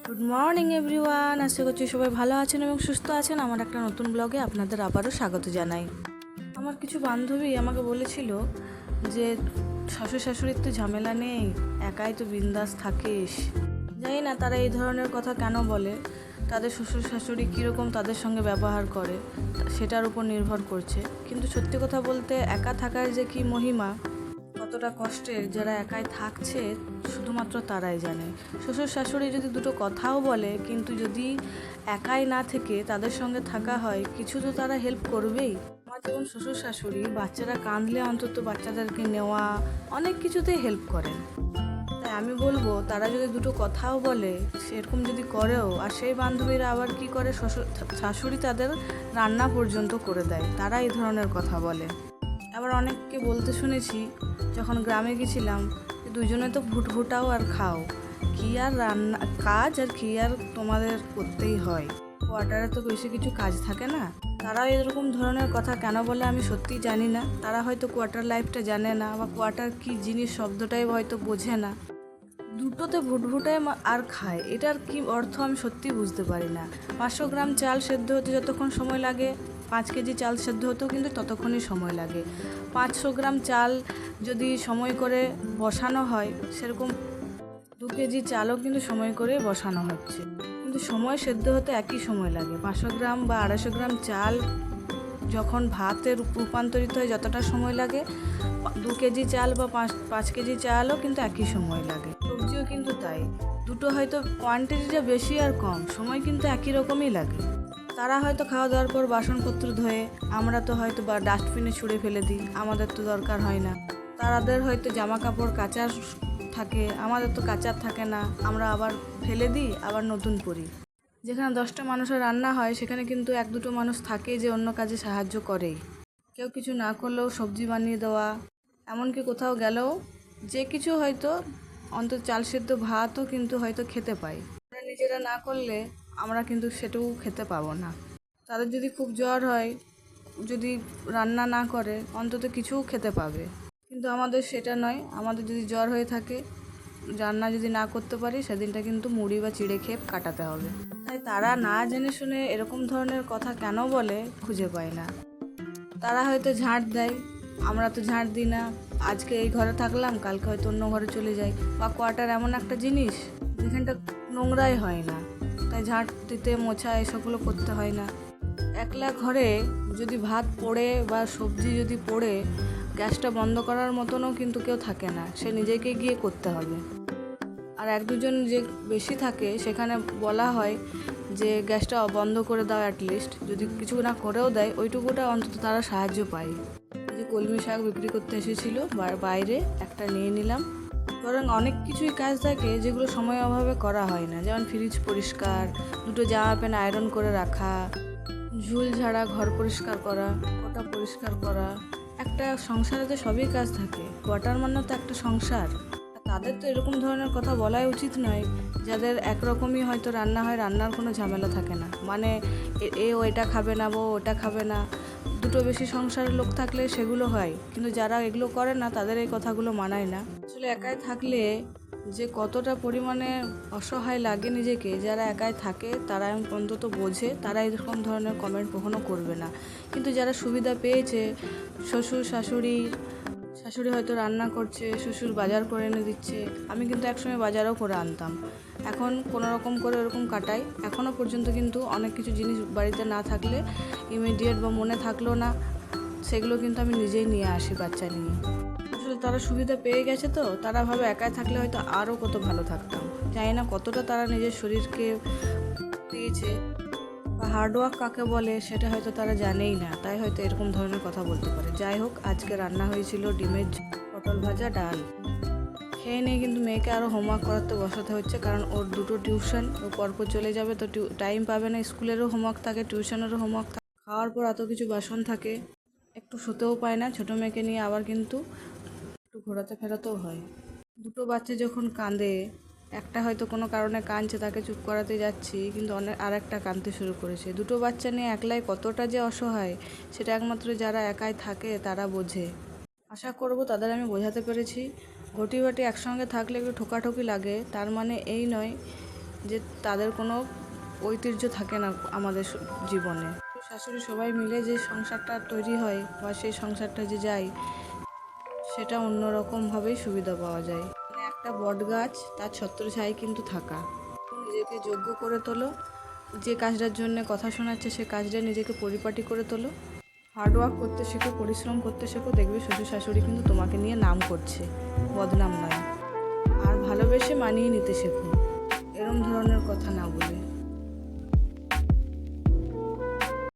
Good morning everyone, আশা করছি সবাই ভালো আছেন এবং সুস্থ আছেন। আমার একটা নতুন ব্লগে আপনাদের আবারও স্বাগত জানাই। আমার কিছু বান্ধবী আমাকে বলেছিল যে শ্বশুর শাশুড়ির তো ঝামেলা নেই, একাই তো বিন্দাস থাকিস। জানি না তারা এই ধরনের কথা কেন বলে, তাদের শ্বশুর শাশুড়ি কীরকম তাদের সঙ্গে ব্যবহার করে সেটার উপর নির্ভর করছে। কিন্তু সত্যি কথা বলতে একা থাকার যে কী মহিমা, কতটা কষ্টের, যারা একাই থাকছে শুধুমাত্র তারাই জানে। শ্বশুর শাশুড়ি যদি দুটো কথাও বলে, কিন্তু যদি একাই না থেকে তাদের সঙ্গে থাকা হয়, কিছু তো তারা হেল্প করবেই। আমার যেমন শ্বশুর শাশুড়ি বাচ্চারা কাঁদলে অন্তত বাচ্চাদেরকে নেওয়া, অনেক কিছুতেই হেল্প করেন। তাই আমি বলবো তারা যদি দুটো কথাও বলে, সেরকম যদি করেও, আর সেই বান্ধবীরা আবার কি করে, শ্বশুর শাশুড়ি তাদের রান্না পর্যন্ত করে দেয়, তারা এই ধরনের কথা বলে। আবার অনেককে বলতে শুনেছি যখন গ্রামে গেছিলাম, দুজনে তো ভুটভুটাও আর খাও, কী আর রান্না কাজ, আর কী আর তোমাদের করতেই হয়, কোয়ার্টারে তো বেশি কিছু কাজ থাকে না। তারা এরকম ধরনের কথা কেন বলে আমি সত্যিই জানি না। তারা হয়তো কোয়ার্টার লাইফটা জানে না, বা কোয়ার্টার কী জিনিস শব্দটাই হয়তো বোঝে না। দুটোতে ভুটভুটায় আর খায়, এটার কি অর্থ আমি সত্যিই বুঝতে পারি না। 500 গ্রাম চাল সেদ্ধ হতে যতক্ষণ সময় লাগে, 5 কেজি চাল সেদ্ধ হতেও কিন্তু ততক্ষণই সময় লাগে। 500 গ্রাম চাল যদি সময় করে বসানো হয়, সেরকম 2 কেজি চালও কিন্তু সময় করে বসানো হচ্ছে, কিন্তু সময় সেদ্ধ হতে একই সময় লাগে। 500 গ্রাম বা 250 গ্রাম চাল যখন ভাতের রূপান্তরিত হয় যতটা সময় লাগে, 2 কেজি চাল বা 5 কেজি চালও কিন্তু একই সময় লাগে। সবজিও কিন্তু তাই, দুটো হয়তো কোয়ান্টিটিটা বেশি আর কম, সময় কিন্তু একই রকমই লাগে। তারা হয়তো খাওয়া দাওয়ার পর বাসনপত্র ধোয়ে, আমরা তো হয়তো বা ডাস্টবিনে ছুঁড়ে ফেলে দিই, আমাদের তো দরকার হয় না। তাদের হয়তো জামা কাপড় কাচার থাকে, আমাদের তো কাচার থাকে না, আমরা আবার ফেলে দিই, আবার নতুন পরি। যেখানে 10টা মানুষের রান্না হয়, সেখানে কিন্তু 1-2টো মানুষ থাকে যে অন্য কাজে সাহায্য করেই। কেউ কিছু না করলেও সবজি বানিয়ে দেওয়া, এমনকি কোথাও গেলেও যে কিছু হয়তো অন্তত চাল সেদ্ধ ভাতও কিন্তু হয়তো খেতে পাই। আমরা নিজেরা না করলে আমরা কিন্তু সেটাও খেতে পাবো না। তাদের যদি খুব জ্বর হয়, যদি রান্না না করে অন্তত কিছুও খেতে পাবে, কিন্তু আমাদের সেটা নয়। আমাদের যদি জ্বর হয়ে থাকে, রান্না যদি না করতে পারি, সেদিনটা কিন্তু মুড়ি বা চিড়ে খেয়ে কাটাতে হবে। তাই তারা না জেনে শুনে এরকম ধরনের কথা কেন বলে খুঁজে পায় না। তারা হয়তো ঝাঁট দেয়, আমরা তো ঝাঁট দিই না। আজকে এই ঘরে থাকলাম, কালকে হয়তো অন্য ঘরে চলে যাই। বা কোয়ার্টার এমন একটা জিনিস যেখানটা নোংরাই হয় না, তাই ঝাঁট দিতে, মোছা এসবগুলো করতে হয় না। একলা ঘরে যদি ভাত পড়ে বা সবজি যদি পড়ে, গ্যাসটা বন্ধ করার মতনও কিন্তু কেউ থাকে না, সে নিজেকে গিয়ে করতে হবে। আর 1-2জন যে বেশি থাকে, সেখানে বলা হয় যে গ্যাসটা বন্ধ করে দাও, অ্যাটলিস্ট যদি কিছু না করেও দেয়, ওইটুকুটা অন্তত তারা সাহায্য পায়। যে কলমি শাক বিক্রি করতে এসেছিলো বাইরে, একটা নিয়ে নিলাম। বরং অনেক কিছুই কাজ থাকে যেগুলো সময় অভাবে করা হয় না, যেমন ফ্রিজ পরিষ্কার, দুটো জামা প্যান্ট আয়রন করে রাখা, ঝুল ঝাড়া, ঘর পরিষ্কার করা, ওটা পরিষ্কার করা। একটা সংসারে তো সবই কাজ থাকে, কোয়ার্টার মানে তো একটা সংসার। তাদের তো এরকম ধরনের কথা বলাই উচিত নয়, যাদের একরকমই হয়তো রান্না হয়, রান্নার কোনো ঝামেলা থাকে না, মানে ও এটা খাবে না, ও ওটা খাবে না। দুটো বেশি সংসারের লোক থাকলে সেগুলো হয়, কিন্তু যারা এগুলো করে না তাদের এই কথাগুলো মানায় না। আসলে একাই থাকলে যে কতটা পরিমাণে অসহায় লাগে নিজেকে, যারা একাই থাকে তারা অন্তত বোঝে, তারা এরকম ধরনের কমেন্ট কখনো করবে না। কিন্তু যারা সুবিধা পেয়েছে, শ্বশুর শাশুড়ি হয়তো রান্না করছে, শ্বশুর বাজার করে এনে দিচ্ছে। আমি কিন্তু একসময় বাজারও করে আনতাম, এখন কোনো রকম করে ওরকম কাটাই। এখনও পর্যন্ত কিন্তু অনেক কিছু জিনিস বাড়িতে না থাকলে, ইমিডিয়েট বা মনে থাকলো না, সেগুলো কিন্তু আমি নিজেই নিয়ে আসি বাচ্চা নিয়ে। আসলে তারা সুবিধা পেয়ে গেছে, তো তারা ভাবে একাই থাকলে হয়তো আরও কত ভালো থাকতাম। জানি না কতটা তারা নিজের শরীরকে দিয়েছে, বা হার্ডওয়ার্ক কাকে বলে সেটা হয়তো তারা জানেই না, তাই হয়তো এরকম ধরনের কথা বলতে পারে। যাই হোক, আজকে রান্না হয়েছিল ডিমের পটল ভাজা, ডাল। খেয়ে নিয়ে কিন্তু মেয়েকে আরও হোমওয়ার্ক করাতে বসাতে হচ্ছে, কারণ ওর দুটো টিউশন, ও পরপর চলে যাবে, তো টাইম পাবে না। স্কুলেরও হোমওয়ার্ক থাকে, টিউশনেরও হোমওয়ার্ক থাকে, খাওয়ার পর এত কিছু বাসন থাকে, একটু শুতেও পায় না। ছোটো মেয়েকে নিয়ে আবার কিন্তু একটু ঘোরাতে ফেরাতেও হয়। দুটো বাচ্চা যখন কাঁদে, একটা হয়তো কোনো কারণে কাঁদছে, তাকে চুপ করাতে যাচ্ছি, কিন্তু আরেকটা কাঁদতে শুরু করেছে। দুটো বাচ্চা নিয়ে একলাই কতটা যে অসহায়, সেটা একমাত্র যারা একাই থাকে তারা বোঝে। আশা করব তাদের আমি বোঝাতে পেরেছি। ঘটি বাটি একসঙ্গে থাকলে একটু ঠোকাঠুকি লাগে, তার মানে এই নয় যে তাদের কোনো ঐতিহ্য থাকে না আমাদের জীবনে। শাশুড়ি সবাই মিলে যে সংসারটা তৈরি হয় বা সেই সংসারটা যে যায়, সেটা অন্যরকমভাবেই সুবিধা পাওয়া যায়। মানে একটা বট গাছ তার ছত্রছায়ায় কিন্তু থাকা। নিজেকে যোগ্য করে তোলো, যে কাজটার জন্য কথা শোনাচ্ছে সে কাজটা নিজেকে পরিপাটি করে তোলো, হার্ডওয়ার্ক করতে শেখো, পরিশ্রম করতে শেখো, দেখবে শ্বশুর শাশুড়ি কিন্তু তোমাকে নিয়ে নাম করছে, বদনাম নয়। আর ভালোবেসে মানিয়ে নিতে শেখো, এরম ধরনের কথা না বলে।